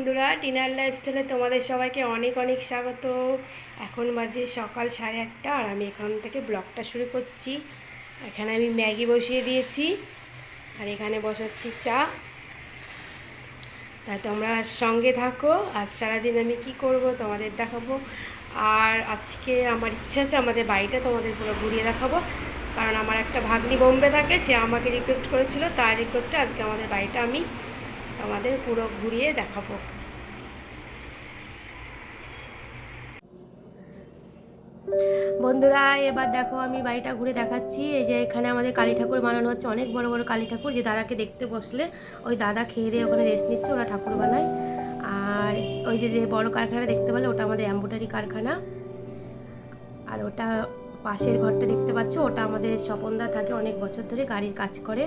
বন্ধুরা, টিনার লাইফস্টাইলে তোমাদের সবাইকে অনেক অনেক স্বাগত। এখন বাজে সকাল 1:30 আর আমি এখান থেকে ব্লগটা শুরু করছি। এখানে আমি ম্যাগি বসিয়ে দিয়েছি আর এখানে বসাচ্ছি চা। তা তোমরা সঙ্গে থাকো। আজ সারাদিন আমি কি করব তোমাদের দেখাবো। আর আজকে আমার ইচ্ছা আছে আমাদের বাড়িটা তোমাদের পুরো ঘুরিয়ে দেখাবো, কারণ আমার একটা ভাগ্নি বোম্বে থাকে, সে আমাকে রিকোয়েস্ট করেছিল, তার রিকোয়েস্টে আজকে আমাদের বাড়িটা আমি তোমাদের পুরো ঘুরিয়ে দেখাবো। বন্ধুরা, এবার দেখো আমি বাড়িটা ঘুরে দেখাচ্ছি। এই যে এখানে আমাদের কালী ঠাকুর বানানো হচ্ছে, অনেক বড় বড় কালী ঠাকুর। যে দাদাকে দেখতে বসলে ওই দাদা খেয়ে দিয়ে ওখানে রেস্ট নিচ্ছে, ওরা ঠাকুর বানায়। আর ওই যে বড় কারখানা দেখতে পেলে ওটা আমাদের এমব্রয়ডারি কারখানা। আর ওটা পাশের ঘরটা দেখতে পাচ্ছ, ওটা আমাদের স্বপনদা থাকে, অনেক বছর ধরে গাড়ির কাজ করে।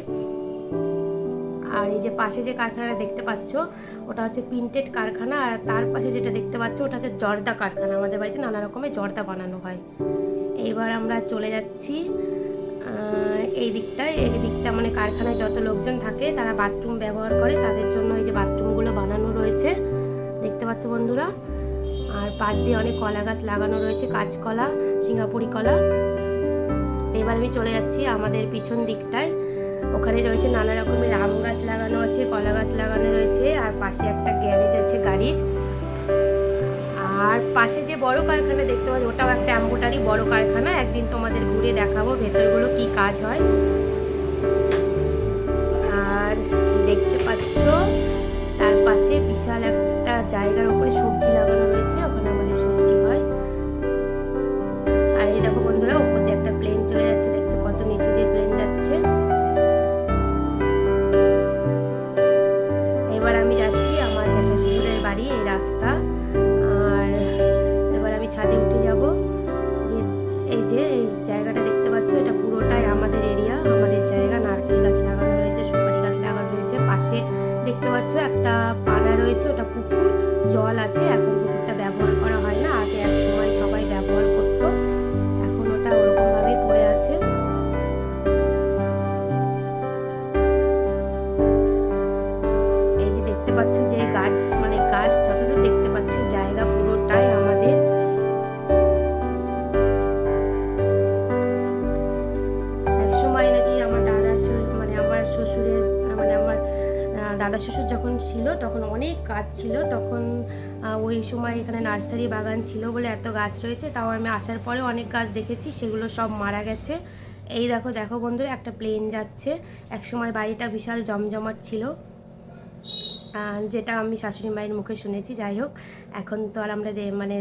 আর এই যে পাশে যে কারখানাটা দেখতে পাচ্ছ ওটা হচ্ছে প্রিন্টেড কারখানা। আর তার পাশে যেটা দেখতে পাচ্ছ ওটা হচ্ছে জর্দা কারখানা। আমাদের বাড়িতে নানা রকমের জর্দা বানানো হয়। এইবার আমরা চলে যাচ্ছি এই দিকটা মানে কারখানায় যত লোকজন থাকে তারা বাথরুম ব্যবহার করে, তাদের জন্য এই যে বাথরুমগুলো বানানো রয়েছে দেখতে পাচ্ছ বন্ধুরা। আর পাশ দিয়ে অনেক কলা গাছ লাগানো রয়েছে, কাঁচকলা, সিঙ্গাপুরি কলা। এবার আমি চলে যাচ্ছি আমাদের পিছন দিকটায়। ওখানে রয়েছে নানা রকমের আম গাছ লাগানো আছে, কলা গাছ লাগানো রয়েছে। আর পাশে একটা গ্যারেজ আছে গাড়ির। আর পাশে যে বড় কারখানা দেখতে পাচ্ছি ওটাও একটা এমব্রয়ডারি বড় কারখানা। একদিন তোমাদের ঘুরে দেখাবো ভেতরগুলো কি কাজ হয়। আর দেখতে পাচ্ছ তার পাশে বিশাল একটা জায়গার উপরে সবজি লাগানো রয়েছে, ওখানে আমাদের সবজি হয়। আর এই দেখো বন্ধুরা, উপর দিয়ে একটা প্লেন চলে যাচ্ছে, দেখছো কত নিচু দিয়ে প্লেন যাচ্ছে। এবার আমি যাচ্ছি আমার জ্যাঠা শ্বশুরের বাড়ি, এই রাস্তা। আর এবার আমি ছাদে উঠে যাব। এই যে এই জায়গাটা দেখতে পাচ্ছ, এটা পুরোটাই আমাদের এরিয়া, আমাদের জায়গা। নারকেল গাছ লাগানো রয়েছে, সুপারি গাছ লাগানো রয়েছে। পাশে দেখতে পাচ্ছ একটা পানা রয়েছে, ওটা পুকুর, জল আছে। এখন পুকুরটা ব্যবহার করা হয় না, আগে এক সময় সবাই ব্যবহার করতো, এখন ওটা ওরকম ভাবেই পড়ে আছে। এই যে দেখতে পাচ্ছ যে গাছ, মানে গাছ যতদূর দেখতে পাচ্ছ জায়গা পুরোটাই আমাদের। এক সময় নাকি আমার দাদা মানে আমার শ্বশুরের মানে আমার দাদা শ্বশুর যখন ছিল তখন অনেক গাছ ছিল, তখন ওই সময় এখানে নার্সারি বাগান ছিল বলে এত গাছ রয়েছে। তাও আমি আসার পরে অনেক গাছ দেখেছি, সেগুলো সব মারা গেছে। এই দেখো দেখো বন্ধুরা, একটা প্লেন যাচ্ছে। এক সময় বাড়িটা বিশাল জমজমাট ছিল, যেটা আমি শাশুড়ি মায়ের মুখে শুনেছি। যাই হোক, এখন তো আর আমরা মানে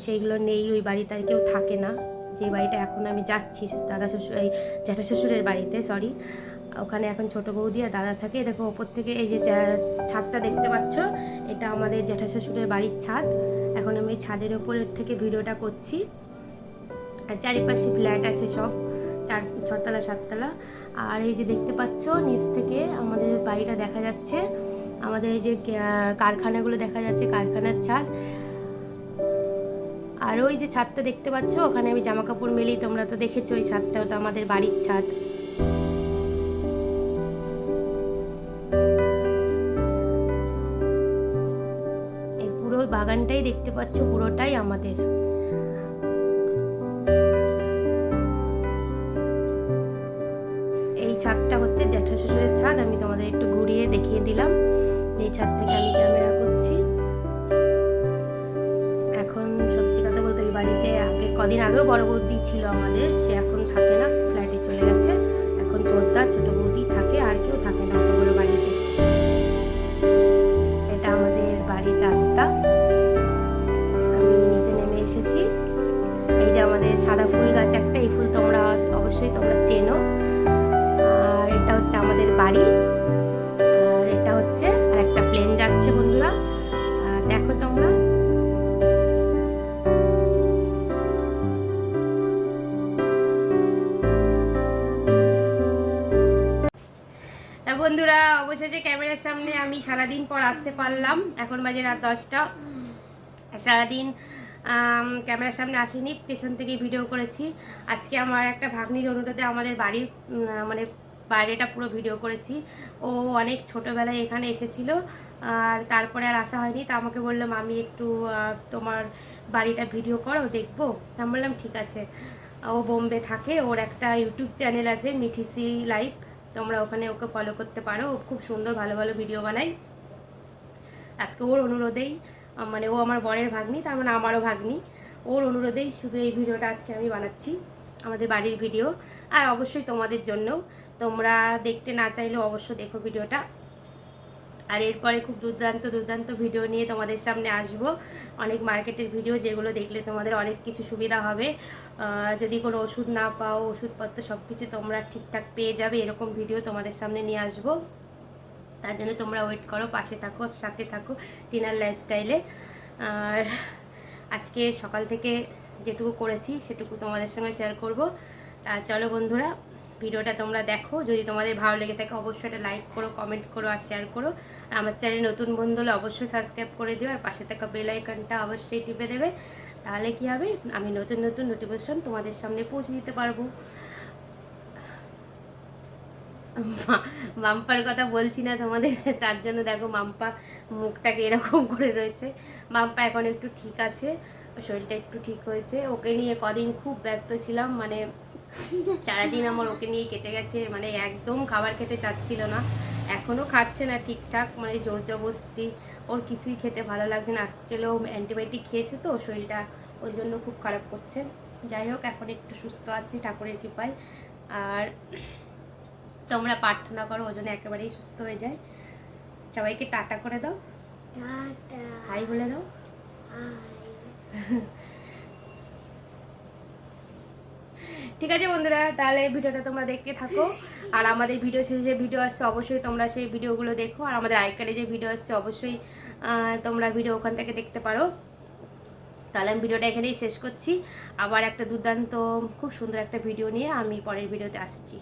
সেইগুলো নেই, ওই বাড়িতে আর কেউ থাকে না। যে বাড়িটা এখন আমি যাচ্ছি দাদা শ্বশুর, এই জ্যাঠা শ্বশুরের বাড়িতে, সরি, ওখানে এখন ছোট বৌদি আর দাদা থাকে। দেখো ওপর থেকে এই যে ছাদটা দেখতে পাচ্ছ, এটা আমাদের জ্যাঠা শ্বশুরের বাড়ির ছাদ। এখন আমি ছাদের ওপরের থেকে ভিডিওটা করছি। আর চারিপাশে ফ্ল্যাট আছে সব, 6তলা 7তলা। আর এই যে দেখতে পাচ্ছ নিচ থেকে আমাদের বাড়িটা দেখা যাচ্ছে, আমাদের এই যে কারখানাগুলো দেখা যাচ্ছে, কারখানার ছাদ। আর ওই যে ছাদটা দেখতে পাচ্ছ, ওখানে আমি জামা কাপড় মেলি, তোমরা তো দেখেছো ওই ছাদটা, ওটা আমাদের বাড়ির ছাদ। এই পুরো বাগানটাই দেখতে পাচ্ছ, পুরোটাই আমাদের। এই ছাদটা হচ্ছে জ্যাঠা শ্বশুরের ছাদ, আমি তোমাদের একটু ঘুরিয়ে দেখিয়ে দিলাম। এই ছাদ থেকে আমি ক্যামেরা করছি। এখন সত্যি কথা বলতে ওই বাড়িতে আগে কদিন আগেও বড় বৌদি ছিল আমাদের, সে এখন থাকে না, ফ্ল্যাটে চলে গেছে। এখন ছোটদা ছোট বৌদি থাকে, আর কেউ থাকে না অত বড় বাড়িতে। এটা আমাদের বাড়ির রাস্তা, আমি নিচে নেমে এসেছি। এই যে আমাদের সাদা ফুল গাছ একটা, এই ফুল তোমরা অবশ্যই তোমরা চেনো। আর এটা হচ্ছে আমাদের বাড়ি। আর এটা হচ্ছে আর একটা প্লেন যাচ্ছে বন্ধুরা, দেখো তোমরা। বন্ধুরা, অবশেষে ক্যামেরার সামনে আমি সারাদিন পর আসতে পারলাম। এখন বাজে রাত 10টা। সারাদিন ক্যামেরার সামনে আসিনি, পেছন থেকে ভিডিও করেছি। আজকে আমার একটা ভাগ্নির অনুরোধে আমাদের বাড়ির মানে বাইরেটা পুরো ভিডিও করেছি। ও অনেক ছোটোবেলায় এখানে এসেছিল, আর তারপরে আর আসা হয়নি। তা আমাকে বললো আমি একটু তোমার বাড়িটা ভিডিও করো, দেখবো। আমি বললাম ঠিক আছে। ও বোম্বে থাকে, ওর একটা ইউটিউব চ্যানেল আছে মিঠিসি লাইভ, তোমরা ওখানে ওকে ফলো করতে পারো। ও খুব সুন্দর ভালো ভালো ভিডিও বানায়। আজকে ওর অনুরোধেই, মানে ও আমার বরের ভাগ্নি, তার মানে আমারও ভাগ্নি, ওর অনুরোধেই শুধু এই ভিডিওটা আজকে আমি বানাচ্ছি, আমাদের বাড়ির ভিডিও। আর অবশ্যই তোমাদের জন্য, তোমরা দেখতে না চাইলেও অবশ্য দেখো ভিডিওটা। আর এরপরে খুব দুর্দান্ত দুর্দান্ত ভিডিও নিয়ে তোমাদের সামনে আসব, অনেক মার্কেটের ভিডিও, যেগুলো দেখলে তোমাদের অনেক কিছু সুবিধা হবে। যদি কোনো ওষুধ না পাও, ওষুধপত্র সব কিছু তোমরা ঠিকঠাক পেয়ে যাবে, এরকম ভিডিও তোমাদের সামনে নিয়ে আসবো। তার জন্য তোমরা ওয়েট করো, পাশে থাকো, সাথে থাকো টিনার লাইফস্টাইলে। আর আজকে সকাল থেকে যেটুকু করেছি সেটুকু তোমাদের সঙ্গে শেয়ার করব। চলো বন্ধুরা, ভিডিওটা তোমরা দেখো। যদি তোমাদের ভালো লেগে থাকে অবশ্যই একটা লাইক করো, কমেন্ট করো আর শেয়ার করো। আর আমার চ্যানেল নতুন বন্ধু হলে অবশ্যই সাবস্ক্রাইব করে দিও, আর পাশে থাকা বেল আইকনটা অবশ্যই টিপে দেবে। তাহলে কি হবে, আমি নতুন নতুন নোটিফিকেশন তোমাদের সামনে পৌঁছে দিতে পারবো। মাম্পার কথা বলছি না তোমাদের, তার জন্য দেখো মাম্পা মুখটাকে এরকম করে রয়েছে। মাম্পা এখন একটু ঠিক আছে, শরীরটা একটু ঠিক হয়েছে। ওকে নিয়ে কদিন খুব ব্যস্ত ছিলাম, মানে সারাদিন আমার ওকে নিয়ে কেটে গেছে। মানে একদম খাবার খেতে চাচ্ছিল না, এখনও খাচ্ছে না ঠিকঠাক, মানে জোর জবরদস্তি, ওর কিছুই খেতে ভালো লাগছে না। অ্যাকচুয়ালি ও অ্যান্টিবায়োটিক খেয়েছে তো, শরীরটা ওই জন্য খুব খারাপ করছে। যাই হোক, এখন একটু সুস্থ আছে ঠাকুরের কৃপায়। আর তোমরা প্রার্থনা করো ও জন্য একেবারেই সুস্থ হয়ে যায়। সবাইকে টাটা করে দাও, হাই বলে দাও। ঠিক আছে বন্ধুরা, তাহলে ভিডিওটা তোমরা দেখতে থাকো। আর আমাদের ভিডিও শেষে যে ভিডিও আসছে অবশ্যই তোমরা সেই ভিডিওগুলো দেখো। আর আমাদের আইকার্ডে যে ভিডিও আসছে অবশ্যই তোমরা ভিডিও ওখান থেকে দেখতে পারো। তাহলে আমি ভিডিওটা এখানেই শেষ করছি। আবার একটা দুর্দান্ত খুব সুন্দর একটা ভিডিও নিয়ে আমি পরের ভিডিওতে আসছি।